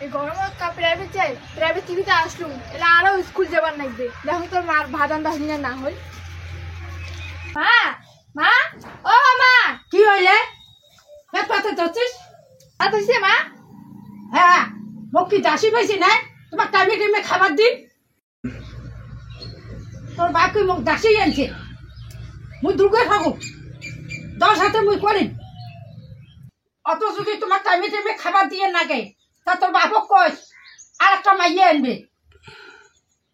এই গরমে প্রাইভেট যাই, প্রাইভেট টিভিতে আসলুম, এরা আরো স্কুল যাবার লাগবে। দেখো তোর মার ভাদান দাহিনা না হই। মা, মা, ও মা, কি হইলে? পাতে ধরছিস? হইছে মা? হ্যাঁ, মোক কি দাসী পাইছি না? তোমার টাইমে টাইমে খাবার দিন। তোর বাপ কি মোক দাসী আনছে? মুই দুর্গে থাকু, 10 হাতে মুই করিম। অত যদি তোমার টাইমে টাইমে খাবার দিয়ে নাগে, তা তোর বাপক কইস আর একটা মাইয়ে আনবে।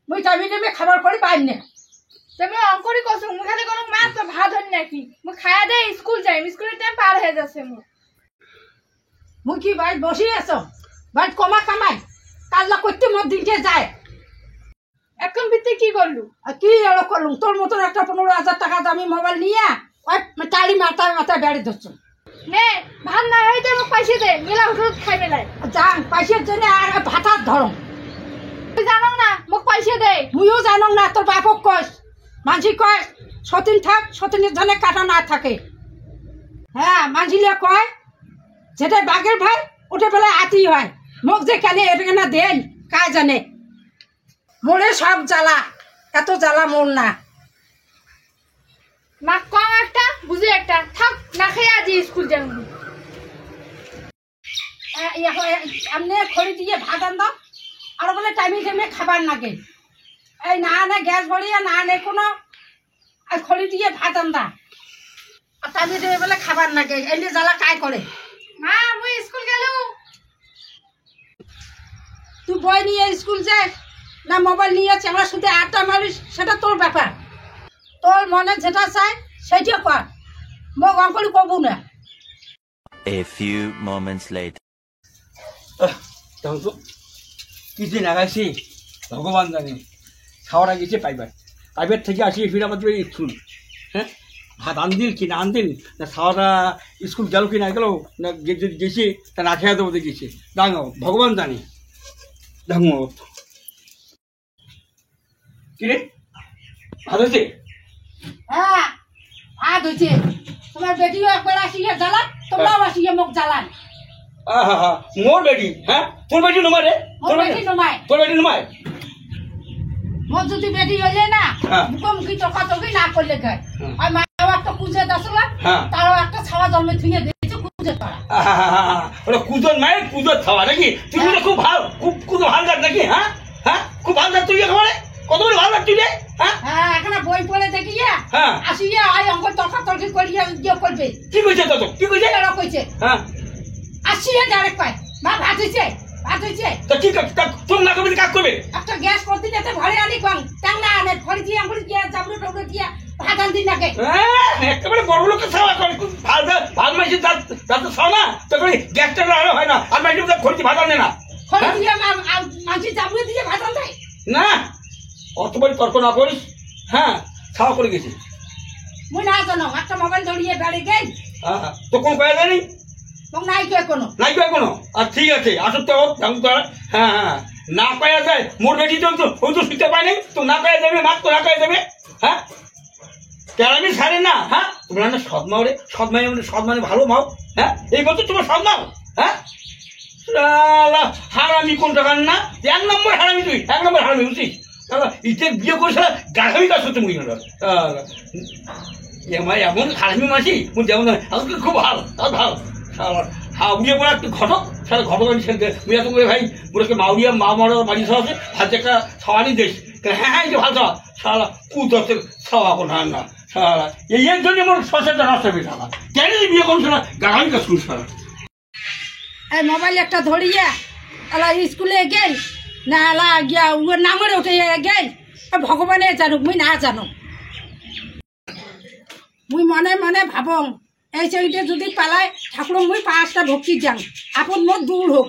মুই টাইমে টাইমে খাবার করে পাইম না। তুমি অঙ্করি কসু, মুই খালি কোনো মা তো ভাত হন নাকি? মুই খায়া দে স্কুল যাই, স্কুলের টাইম পার হয়ে যাচ্ছে মুই। মুই কি বাড়ি বসে আছো? বাড়ি কমা কামাই কাজলা করতে মোর দিনকে যায়। এখন ভিত্তি কি করলু? আর কি এলো করলুম? তোর মতন একটা 15,000 টাকা দামি মোবাইল নিয়ে ওই টাড়ি মাথায় মাথায় বেড়ে ধরছ। নে ভাত না হইতে মোক পয়সা দে, মেলা ওষুধ খাই মেলাই। যান পয়সার জন্য আর ভাতার ধরম। তুই জানো না মোক পয়সা দে। মুইও জানো না, তোর বাপক কস। মাঝি কয় সতীন থাক, সতীনের জন্য কাটা না থাকে। হ্যাঁ, মাঝিলে কয় যেটা বাঘের ভাই ওটা বেলায় আতি হয়। মোক যে কেন এটা না দেন কায় জানে। মোরে সব জ্বালা, এত জ্বালা মোর না। মা কম একটা বুঝে একটা থাক, না খেয়ে আজ স্কুল যাবো। আপনি খড়ি দিয়ে ভাত আন দাও, আর বলে টাইমে টাইমে খাবার নাগে। এই না আনে গ্যাস ভরিয়ে, না আনে কোনো খড়ি দিয়ে ভাত আন দা, আর টাইমে টাইমে বলে খাবার নাগে। এলে জ্বালা কায় করে। মা মুই স্কুল গেলু। তুই বই নিয়ে স্কুল যাস না মোবাইল নিয়ে চেংড়া শুধু আড্ডা মারিস, সেটা তোর ব্যাপার। তোর মনে যেটা চাই সেইটা কর, মোক অঙ্কলি কবু না। A few moments later. কিছুদিন আগাইছি ভগবান জানে। খাওয়ারা গেছে প্রাইভেট থেকে আসি ফিরে আমাদের স্কুল। হ্যাঁ, ভাত আনদিল কি না আনদিল, না খাওয়ারা স্কুল গেল কি না গেল, না গেছি তা না খেয়ে দেবো গেছি। ডাঙো ভগবান জানে। ডাঙো কি রে, ভাত হয়েছে? হ্যাঁ, ভাত হয়েছে। তোমার বেটিও একবার আসিয়ে জ্বালান, তোমরাও আসিয়ে মোক জ্বালান। মোর বেটি? হ্যাঁ, তোর বেটি নমায় রে? মোর বেটি নমায়। তোর বেটি নমায়? মোর যদি বেটি হইলে না হ্যাঁ। মুখোমুখি তর্কাতর্কি না করলে গায়। আর মাও একটা কুঁজে দাসলা, হ্যাঁ। তারও একটা ছাওয়া জন্মে থুয়ে দিয়েছে কুঁজে তারা। ওটা কুজন মায়ের কুজোর খাওয়া নাকি? তুই খুব ভালো, খুব ভালো গাছ নাকি? হ্যাঁ হ্যাঁ, খুব ভালো গাছ তুই খাবারে কত বড় ভালো গাছ তুই রে? হ্যাঁ হ্যাঁ, এখানে বই পড়ে দেখিয়ে হ্যাঁ আসিয়ে আই অঙ্ক তর্কাতর্কি করিয়ে ইয়ে করবে। কি কইছে তো? কি কইছে? এরা কইছে হ্যাঁ, আসিয়ে ডাইরেক্ট পায় মা ভাত হয়েছে, ভাত হয়েছে। তো কি তোর না করবে কাজ করবে? একটা গ্যাস করতে যেতে ঘরে আনি কম টাংলা আনে ঘরে দিয়ে আঙুলি দিয়ে চাবড়ো টাবড়ো দিয়ে ভাত আনতে লাগে। একেবারে বড় লোকের খাওয়া করে ভালো মাইছে তার তো খাওয়া না, তো করে গ্যাসটা আরো হয় না। আর মাইছে খড়িতে ভাত আনে না, ঘরে দিয়ে মাঝি চাবড়ো দিয়ে ভাত আনতে না। অত বড় তর্ক না করিস। হ্যাঁ, খাওয়া করে গেছি। মুই না জানো একটা মোবাইল ধরিয়ে বেড়ে গেই তো কোন কয়া জানি মোক নাই কে কোনো নাই কয় কোনো। আর ঠিক আছে, আসুক তো হ্যাঁ হ্যাঁ, না পাওয়া যায়। মোর বেটি তো ওই তো শিখতে পায় নাই, তো না পাওয়া যাবে, মাত তো না পাওয়া যাবে। হ্যাঁ, কেরামি ছাড়ে না। হ্যাঁ, তোমরা না সৎ মাও রে, সৎ মানে ভালো মাও। হ্যাঁ, এই বছর তোমার সৎ মাও। হ্যাঁ, হারামি কোন টাকার না, 1 নম্বর হারামি, তুই 1 নম্বর হারামি বুঝছিস? ইতে বিয়ে করে সারা গাড়ামি কাজ করতে মুই এমন হারামি মাসি মুই যেমন খুব ভালো ভালো। হাউড়িয়া বলে একটু ঘটক, সারা ঘটক আমি ছেড়ে মুই এত করে ভাই বলে মাউরিয়া মা মারার বাড়ি খাওয়া আছে, ভাত একটা খাওয়ানি দেশ। হ্যাঁ হ্যাঁ, এই যে ভালো খাওয়া সারা কুদরতে খাওয়া এখন হয় না সারা। এর জন্য আমার সচেতন রাস্তা বের সারা কেন বিয়ে করুন সারা গাড়ামি কাজ করুন সারা। এই মোবাইল একটা ধরিয়ে এলা স্কুলে গেল না, এলা গিয়া ওর নামের উঠে গেল। ভগবানে জানুক, মুই না জানো। মুই মনে মনে ভাবং এই সেইটা যদি পালায় ঠাকুর মুই 5টা ভক্তি যাং, আপন মোর দূর হোক।